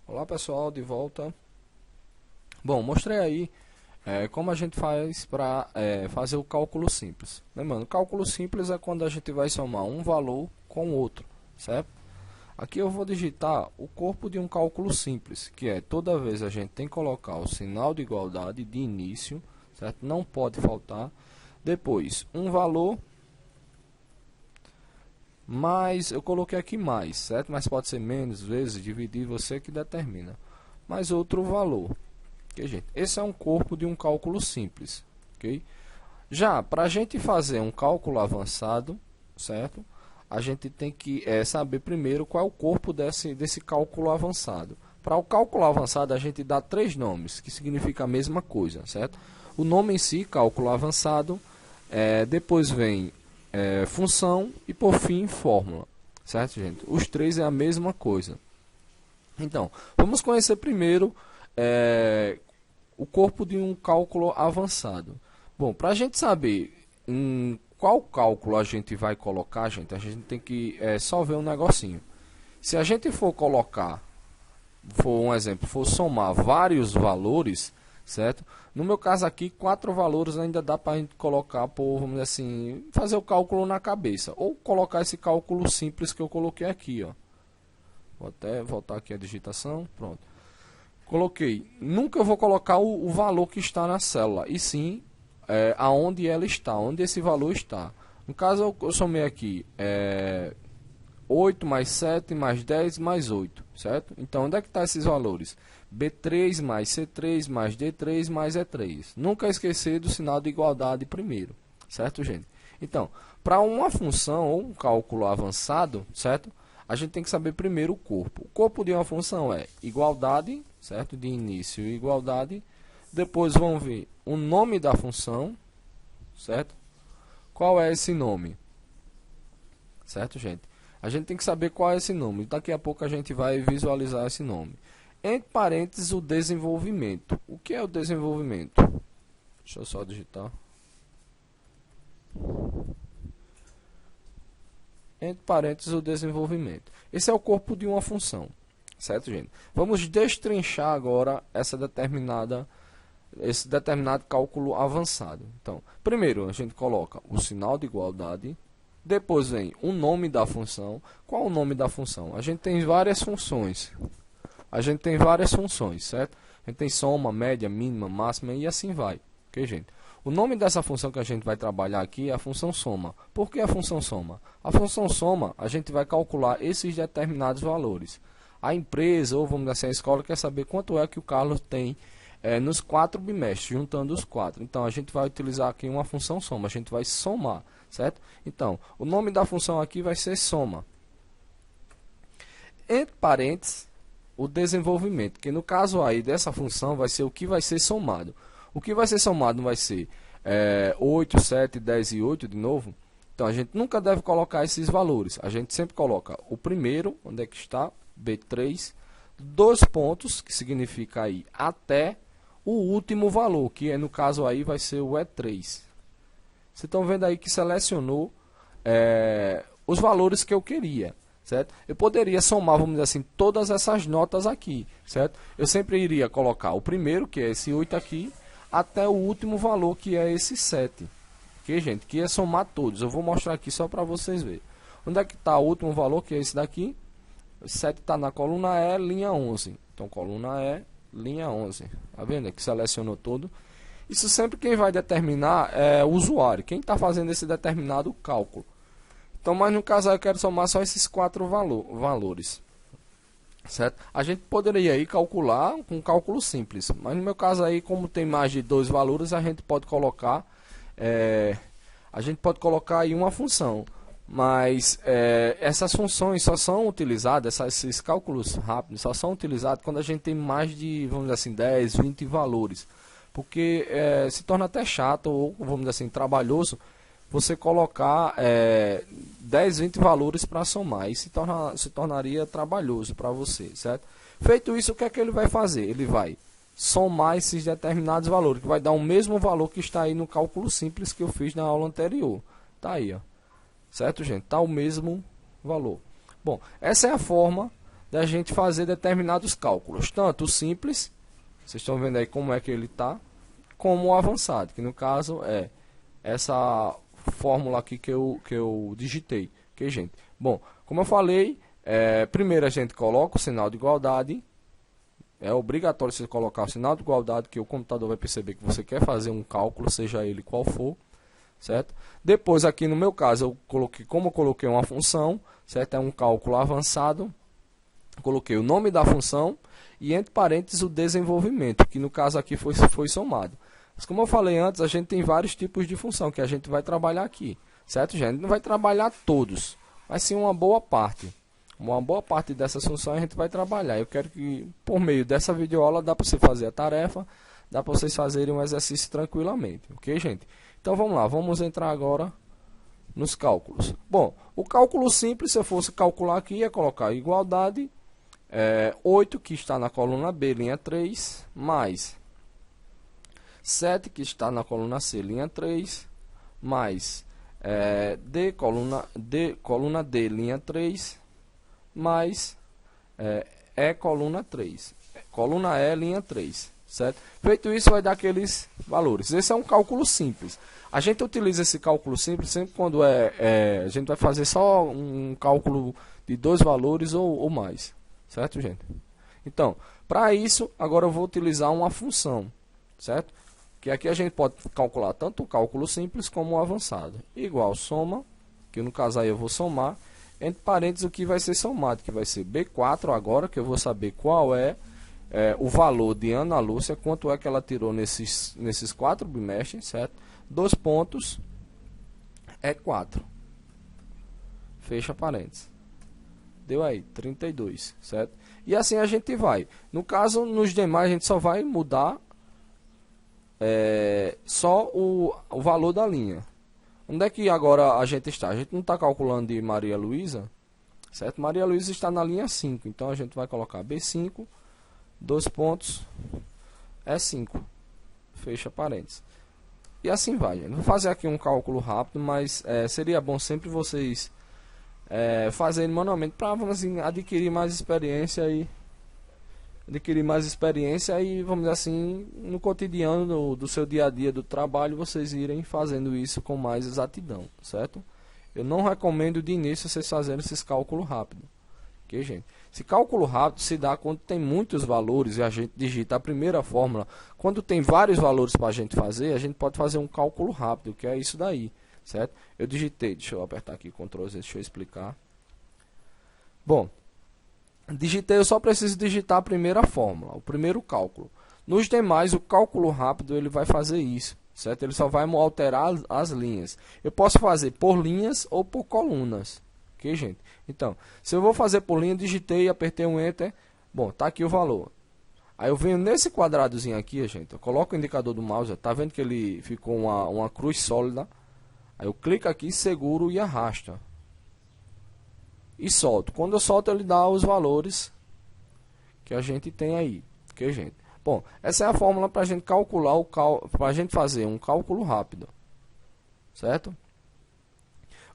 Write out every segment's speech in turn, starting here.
Olá pessoal, de volta. Bom, mostrei aí como a gente faz para fazer o cálculo simples. Lembrando, cálculo simples é quando a gente vai somar um valor com outro, certo? Aqui eu vou digitar o corpo de um cálculo simples, que é toda vez a gente tem que colocar o sinal de igualdade de início, certo? Não pode faltar. Depois, um valor mais, eu coloquei aqui mais, certo? Mas pode ser menos, vezes, dividir, você que determina. Mais outro valor. Ok, gente? Esse é um corpo de um cálculo simples, ok? Já, para a gente fazer um cálculo avançado, certo? A gente tem que saber primeiro qual é o corpo desse cálculo avançado. Para o cálculo avançado, a gente dá 3 nomes, que significa a mesma coisa, certo? O nome em si, cálculo avançado, depois vem função e, por fim, fórmula, certo, gente? Os 3 é a mesma coisa. Então, vamos conhecer primeiro o corpo de um cálculo avançado. Bom, para a gente saber em qual cálculo a gente vai colocar, a gente tem que só ver um negocinho. Se a gente for colocar, um exemplo, for somar vários valores, certo? No meu caso aqui, 4 valores ainda dá para a gente colocar, vamos dizer assim, fazer o cálculo na cabeça. Ou colocar esse cálculo simples que eu coloquei aqui, ó. Vou até voltar aqui a digitação, pronto. Coloquei, nunca eu vou colocar o valor que está na célula, e sim aonde ela está, onde esse valor está. No caso eu somei aqui 8 mais 7 mais 10 mais 8, certo? Então onde é que estão esses valores? B3 mais C3 mais D3 mais E3. Nunca esquecer do sinal de igualdade primeiro, certo, gente? Então, para uma função ou um cálculo avançado, certo? A gente tem que saber primeiro o corpo. O corpo de uma função é igualdade, certo? De início, igualdade. Depois vamos ver o nome da função, certo? Qual é esse nome? Certo, gente? A gente tem que saber qual é esse nome. Daqui a pouco a gente vai visualizar esse nome. Entre parênteses, o desenvolvimento. O que é o desenvolvimento? Deixa eu só digitar. Entre parênteses, o desenvolvimento. Esse é o corpo de uma função. Certo, gente? Vamos destrinchar agora esse determinado cálculo avançado. Então, primeiro a gente coloca o sinal de igualdade. Depois vem o nome da função. Qual é o nome da função? A gente tem várias funções. Certo? A gente tem soma, média, mínima, máxima e assim vai. Ok, gente? O nome dessa função que a gente vai trabalhar aqui é a função soma. Por que a função soma? A função soma, a gente vai calcular esses determinados valores. A empresa, ou vamos dizer assim, a escola, quer saber quanto é que o Carlos tem nos 4 bimestres, juntando os 4. Então, a gente vai utilizar aqui uma função soma. A gente vai somar, certo? Então, o nome da função aqui vai ser soma. Entre parênteses, o desenvolvimento, que no caso aí dessa função vai ser o que vai ser somado. O que vai ser somado vai ser 8, 7, 10 e 8 de novo. Então, a gente nunca deve colocar esses valores. A gente sempre coloca o primeiro, onde é que está, B3, 2 pontos, que significa aí até o último valor, que no caso aí vai ser o E3. Vocês estão vendo aí que selecionou os valores que eu queria. Certo? Eu poderia somar, vamos dizer assim, todas essas notas aqui, certo? Eu sempre iria colocar o primeiro, que é esse 8 aqui, até o último valor, que é esse 7. Ok, gente? Que é somar todos. Eu vou mostrar aqui só para vocês verem. Onde é que está o último valor, que é esse daqui? O 7 está na coluna E, linha 11. Então, coluna E, linha 11. Tá vendo? Que selecionou todo. Isso sempre quem vai determinar é o usuário. Quem está fazendo esse determinado cálculo. Então, mas no caso eu quero somar só esses 4 valores, certo? A gente poderia aí calcular com um cálculo simples, mas no meu caso aí, como tem mais de 2 valores, a gente pode colocar aí uma função. Mas essas funções só são utilizadas, esses cálculos rápidos só são utilizados quando a gente tem mais de, vamos dizer assim, 10, 20 valores, porque se torna até chato ou, vamos dizer assim, trabalhoso você colocar 10, 20 valores para somar. E se tornaria trabalhoso para você, certo? Feito isso, o que é que ele vai fazer? Ele vai somar esses determinados valores, que vai dar o mesmo valor que está aí no cálculo simples que eu fiz na aula anterior. Tá aí, ó. Certo, gente? Tá o mesmo valor. Bom, essa é a forma da gente fazer determinados cálculos, tanto o simples, vocês estão vendo aí como é que ele está, como o avançado, que no caso é essa fórmula aqui que eu digitei, ok, gente? Bom, como eu falei, primeiro a gente coloca o sinal de igualdade. É obrigatório você colocar o sinal de igualdade, que o computador vai perceber que você quer fazer um cálculo, seja ele qual for, certo? Depois aqui no meu caso, como eu coloquei uma função, certo? É um cálculo avançado, coloquei o nome da função e entre parênteses o desenvolvimento, que no caso aqui foi somado. Mas como eu falei antes, a gente tem vários tipos de função que a gente vai trabalhar aqui, certo, gente? Não vai trabalhar todos, mas sim uma boa parte. Uma boa parte dessas funções a gente vai trabalhar. Eu quero que, por meio dessa videoaula, dá para você fazer a tarefa, dá para vocês fazerem um exercício tranquilamente, ok, gente? Então vamos lá, vamos entrar agora nos cálculos. Bom, o cálculo simples, se eu fosse calcular aqui, ia colocar igualdade 8, que está na coluna B, linha 3, mais 7, que está na coluna C, linha 3, mais coluna D, linha 3, mais coluna 3, coluna E, linha 3, certo? Feito isso, vai dar aqueles valores. Esse é um cálculo simples. A gente utiliza esse cálculo simples sempre quando a gente vai fazer só um cálculo de 2 valores ou mais, certo, gente? Então, para isso, agora eu vou utilizar uma função, certo? Que aqui a gente pode calcular tanto o cálculo simples como o avançado. Igual soma, que no caso aí eu vou somar, entre parênteses o que vai ser somado, que vai ser B4 agora, que eu vou saber qual é o valor de Ana Lúcia, quanto é que ela tirou nesses 4 bimestres, certo? 2 pontos é 4. Fecha parênteses. Deu aí, 32, certo? E assim a gente vai. No caso, nos demais, a gente só vai mudar só o valor da linha. Onde é que agora a gente está? A gente não está calculando de Maria Luísa, certo? Maria Luísa está na linha 5, então a gente vai colocar B5, 2 pontos, é 5, fecha parênteses. E assim vai, gente. Vou fazer aqui um cálculo rápido, mas seria bom sempre vocês fazerem manualmente para assim, adquirir mais experiência e vamos dizer assim, no cotidiano do seu dia a dia do trabalho, vocês irem fazendo isso com mais exatidão, certo? Eu não recomendo de início vocês fazerem esses cálculos rápidos, ok, gente? Esse cálculo rápido se dá quando tem muitos valores e a gente digita a primeira fórmula. Quando tem vários valores para a gente fazer, a gente pode fazer um cálculo rápido, que é isso daí, certo? Eu digitei, deixa eu apertar aqui Ctrl+Z, deixa eu explicar. Bom, digitei, eu só preciso digitar a primeira fórmula, o primeiro cálculo. Nos demais, o cálculo rápido ele vai fazer isso, certo? Ele só vai alterar as linhas. Eu posso fazer por linhas ou por colunas, ok, gente? Então, se eu vou fazer por linha, digitei, apertei um Enter, bom, tá aqui o valor. Aí eu venho nesse quadradozinho aqui, gente, eu coloco o indicador do mouse, tá vendo que ele ficou uma cruz sólida? Aí eu clico aqui, seguro e arrasto. E solto. Quando eu solto, ele dá os valores que a gente tem aí, ok, gente? Bom, essa é a fórmula para a gente calcular para a gente fazer um cálculo rápido, certo?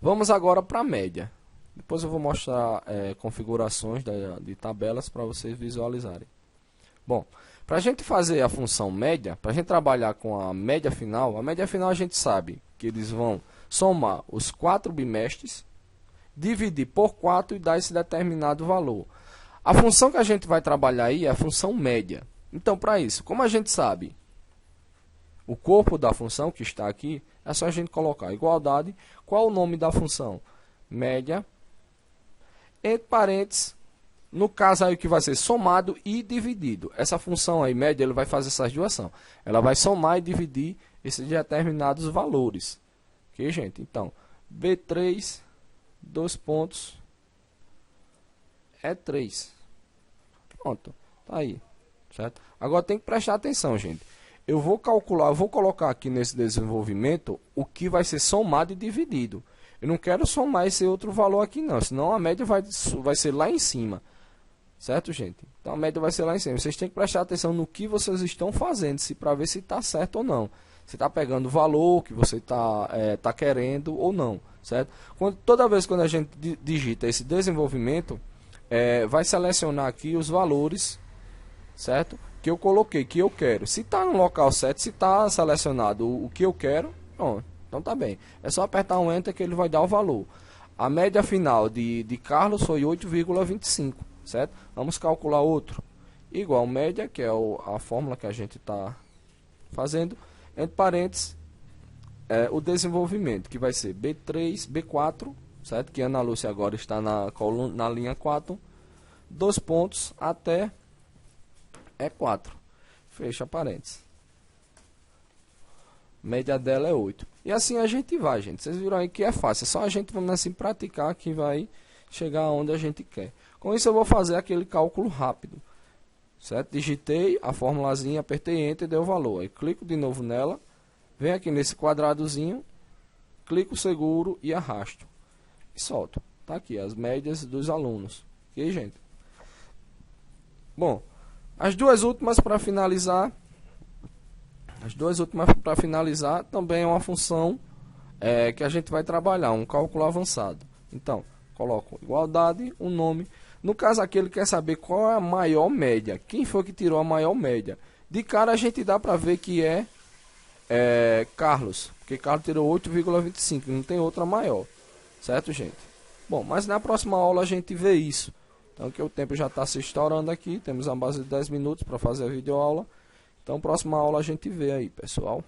Vamos agora para a média. Depois eu vou mostrar configurações de tabelas para vocês visualizarem. Bom, para a gente fazer a função média, para a gente trabalhar com a média final a gente sabe que eles vão somar os 4 bimestres, dividir por 4 e dar esse determinado valor. A função que a gente vai trabalhar aí é a função média. Então, para isso, como a gente sabe o corpo da função que está aqui, é só a gente colocar igualdade. Qual o nome da função? Média, entre parênteses, no caso aí que vai ser somado e dividido. Essa função aí, média, ele vai fazer essas duas ações. Ela vai somar e dividir esses determinados valores. Ok, gente? Então, B3... 2 pontos é 3. Pronto, tá aí, certo? Agora tem que prestar atenção, gente. Eu vou colocar aqui nesse desenvolvimento o que vai ser somado e dividido. Eu não quero somar esse outro valor aqui não, senão a média vai ser lá em cima. Certo, gente? Então a média vai ser lá em cima. Vocês têm que prestar atenção no que vocês estão fazendo, para ver se está certo ou não. Se está pegando o valor que você tá querendo ou não, certo? Toda vez quando a gente digita esse desenvolvimento, vai selecionar aqui os valores, certo? Que eu coloquei, que eu quero. Se está no local certo, se está selecionado o que eu quero, pronto, então tá bem. É só apertar um Enter que ele vai dar o valor. A média final de Carlos foi 8,25, certo? Vamos calcular outro. Igual média, que é a fórmula que a gente está fazendo, entre parênteses, o desenvolvimento, que vai ser B3, B4, certo? Que a Ana Lúcia agora está na linha 4, 2 pontos até E4, fecha parênteses. Média dela é 8. E assim a gente vai, gente. Vocês viram aí que é fácil. É só a gente, vamos assim, praticar que vai chegar onde a gente quer. Com isso eu vou fazer aquele cálculo rápido. Certo? Digitei a formulazinha, apertei Enter e deu o valor. Aí clico de novo nela. Venho aqui nesse quadradozinho. Clico seguro e arrasto. E solto. Tá aqui as médias dos alunos. Ok, gente? Bom, as duas últimas para finalizar. Também é uma função que a gente vai trabalhar, um cálculo avançado. Então, coloco igualdade, um nome. No caso aqui, ele quer saber qual é a maior média. Quem foi que tirou a maior média? De cara a gente dá para ver que é Carlos, porque Carlos tirou 8,25, não tem outra maior. Certo, gente? Bom, mas na próxima aula a gente vê isso. Então, que o tempo já está se estourando aqui, temos a base de 10 minutos para fazer a videoaula. Então, próxima aula a gente vê aí, pessoal.